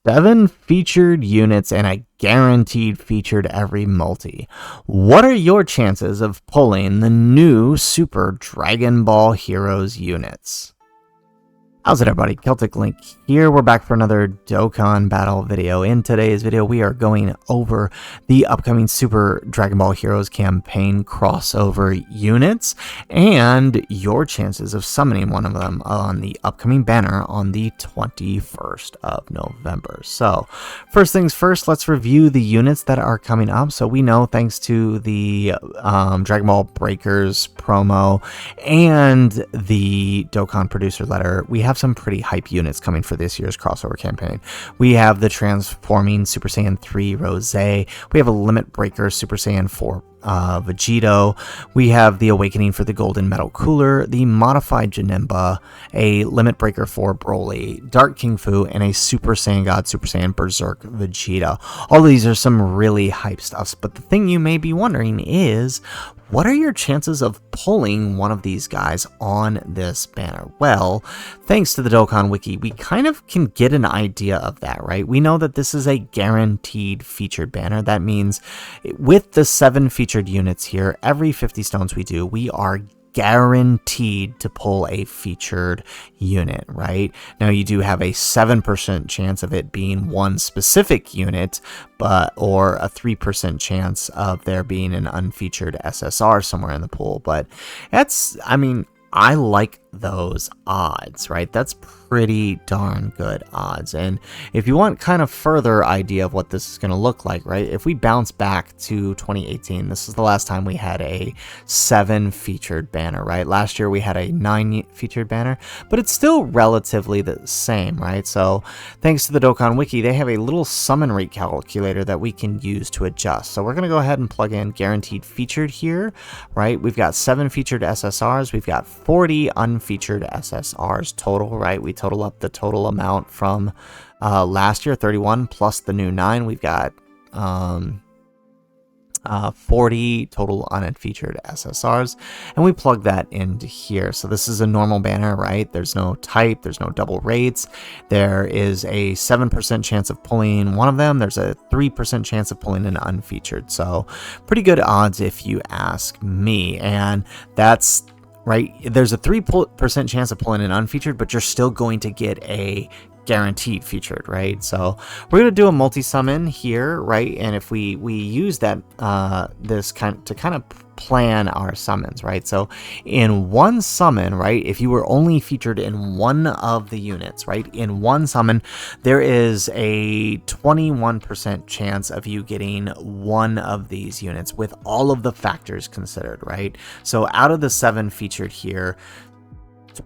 7 featured units and a guaranteed featured every multi. What are your chances of pulling the new Super Dragon Ball Heroes units? How's it, everybody? Celtic Link here. We're back for another Dokkan battle video. In today's video, we are going over the upcoming Super Dragon Ball Heroes campaign crossover units and your chances of summoning one of them on the upcoming banner on the 21st of November. So, first things first, let's review the units that are coming up. So we know, thanks to the Dragon Ball Breakers promo and the Dokkan producer letter, we have some pretty hype units coming for this year's crossover campaign. We have the transforming Super Saiyan 3 Rose. We have a Limit Breaker Super Saiyan 4 Vegito. We have the Awakening for the Golden Metal Cooler, the Modified Janemba, a Limit Breaker for Broly, Dark King Fu, and a Super Saiyan God Super Saiyan Berserk Vegeta. All of these are some really hype stuffs, but the thing you may be wondering is, what are your chances of pulling one of these guys on this banner? Well, thanks to the Dokkan Wiki, we kind of can get an idea of that, right? We know that this is a guaranteed featured banner. That means with the 7 featured units here, every 50 stones we do, we are guaranteed to pull a featured unit, right? Now, you do have a 7% chance of it being one specific unit, or a 3% chance of there being an unfeatured SSR somewhere in the pool. But that's, I mean, I like those odds, right? That's pretty darn good odds. And if you want kind of further idea of what this is going to look like, right? If we bounce back to 2018, this is the last time we had a 7 featured banner, right? Last year we had a 9 featured banner, but it's still relatively the same, right? So thanks to the Dokkan Wiki, they have a little summon rate calculator that we can use to adjust. So we're going to go ahead and plug in guaranteed featured here, right? We've got 7 featured SSRs. We've got 40 unfeatured SSRs total, right? We total up the total amount from last year, 31 plus the new 9. We've got 40 total unfeatured SSRs, and we plug that into here. So this is a normal banner, right? There's no type, there's no double rates. There is a 7% chance of pulling one of them. There's a 3% chance of pulling an unfeatured. So pretty good odds if you ask me. And that's right. There's a 3% chance of pulling an unfeatured, but you're still going to get a guaranteed featured, right? So we're going to do a multi-summon here, right? And if we use that this kind of plan our summons, right? So in one summon, right, if you were only featured in one of the units, right, in one summon, there is a 21% chance of you getting one of these units with all of the factors considered, right? So out of the 7 featured here,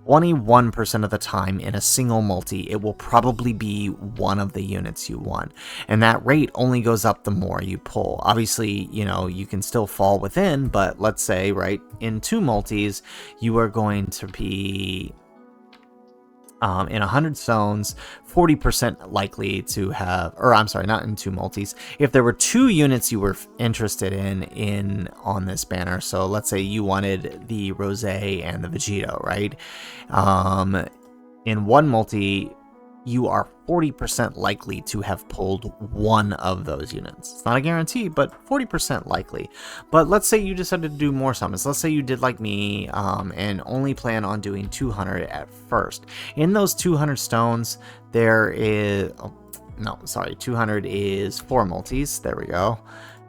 21% of the time in a single multi, it will probably be one of the units you want. And that rate only goes up the more you pull. Obviously, you know, you can still fall within, but let's say, right, in 2 multis, you are going to be in 100 stones, 40% likely to have, or I'm sorry, not in 2 multis. If there were 2 units you were interested in on this banner, so let's say you wanted the Rose and the Vegito, right? In 1 multi, you are 40% likely to have pulled one of those units. It's not a guarantee, but 40% likely. But let's say you decided to do more summons. Let's say you did like me and only plan on doing 200 at first. In those 200 stones, there is... Oh, no, sorry, 200 is 4 multis. There we go.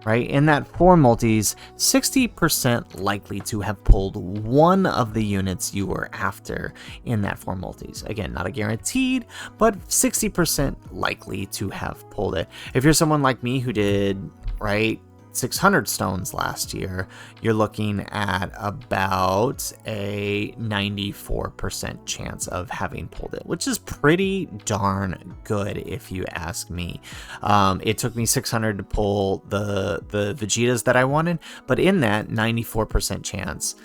Right, in that 4 multis, 60% likely to have pulled one of the units you were after in that 4 multis. Again, not a guaranteed, but 60% likely to have pulled it. If you're someone like me who did, right, 600 stones last year, you're looking at about a 94% chance of having pulled it, which is pretty darn good if you ask me. It took me 600 to pull the Vegetas that I wanted, but in that 94% chance,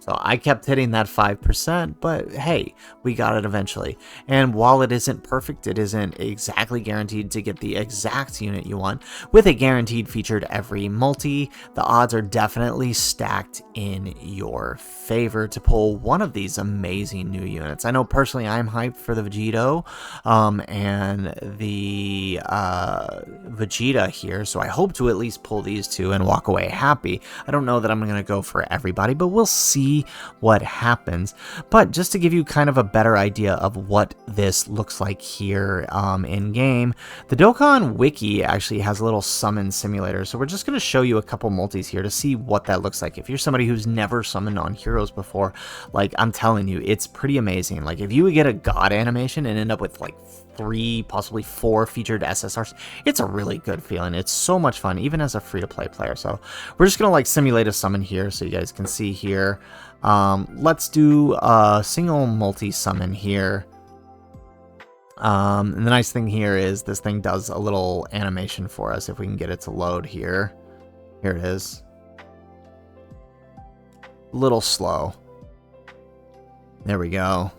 So I kept hitting that 5%, but hey, we got it eventually. And while it isn't perfect, it isn't exactly guaranteed to get the exact unit you want. With a guaranteed featured every multi, the odds are definitely stacked in your favor to pull one of these amazing new units. I know personally I'm hyped for the Vegito and the Vegeta here, so I hope to at least pull these two and walk away happy. I don't know that I'm going to go for everybody, but we'll see what happens. But just to give you kind of a better idea of what this looks like here in game, the Dokkan wiki actually has a little summon simulator, so we're just going to show you a couple multis here to see what that looks like. If you're somebody who's never summoned on heroes before, like, I'm telling you, it's pretty amazing. Like, if you would get a god animation and end up with like 3, possibly 4 featured SSRs, it's a really good feeling. It's so much fun, even as a free-to-play player. So we're just gonna like simulate a summon here so you guys can see here. Let's do a single multi-summon here. And the nice thing here is this thing does a little animation for us if we can get it to load here. Here it is. A little slow. There we go.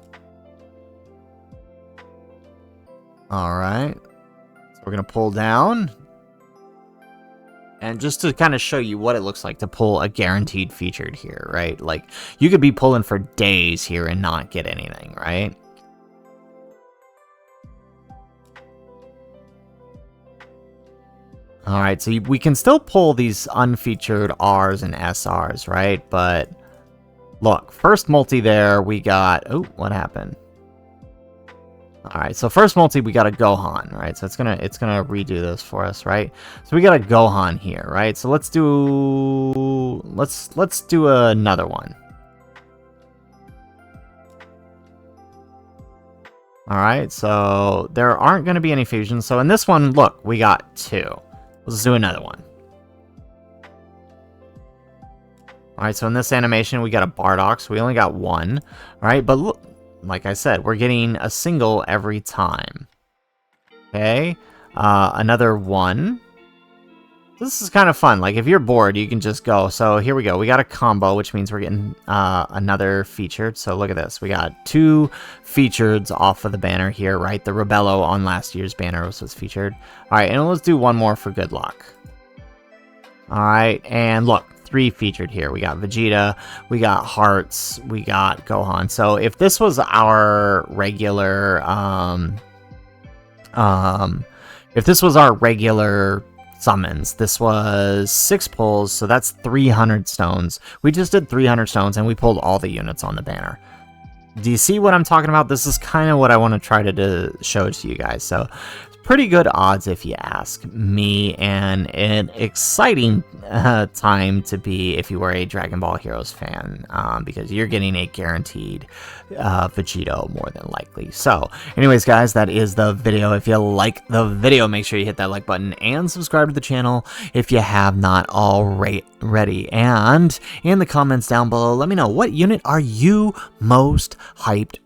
Alright, so we're going to pull down, and just to kind of show you what it looks like to pull a guaranteed featured here, right? Like, you could be pulling for days here and not get anything, right? Alright, so we can still pull these unfeatured Rs and SRs, right? But, look, first multi there, we got... Oh, what happened? Alright, so first multi we got a Gohan, right? So it's gonna redo this for us, right? So we got a Gohan here, right? So let's do another one. Alright, so there aren't gonna be any fusions. So in this one, look, we got 2. Let's do another one. Alright, so in this animation we got a Bardock, so we only got 1. Alright, but look, like I said, we're getting a single every time. Okay, another 1. This is kind of fun. Like, if you're bored, you can just go. So here we go. We got a combo, which means we're getting another featured. So look at this. We got 2 featureds off of the banner here, right? The Rebello on last year's banner was featured. All right, and let's do one more for good luck. All right, and look. 3 featured here. We got Vegeta, we got Hearts, we got Gohan. So if this was our regular summons, this was 6 pulls, so that's 300 stones. We just did 300 stones and we pulled all the units on the banner. Do you see what I'm talking about? This is kind of what I want to try to show to you guys. So pretty good odds if you ask me, and an exciting time to be if you were a Dragon Ball Heroes fan, because you're getting a guaranteed Vegito more than likely. So anyways guys, that is the video. If you like the video, make sure you hit that like button and subscribe to the channel if you have not already. And in the comments down below, let me know, what unit are you most hyped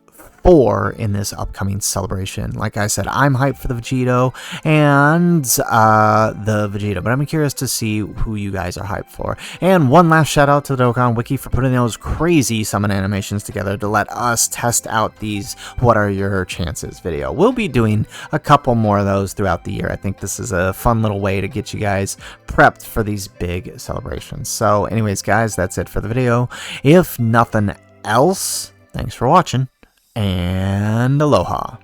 for in this upcoming celebration? Like I said, I'm hyped for the Vegito and but I'm curious to see who you guys are hyped for. And one last shout out to the Dokkan Wiki for putting those crazy summon animations together to let us test out these what are your chances video. We'll be doing a couple more of those throughout the year. I think this is a fun little way to get you guys prepped for these big celebrations. So anyways guys, that's it for the video. If nothing else, thanks for watching, and aloha.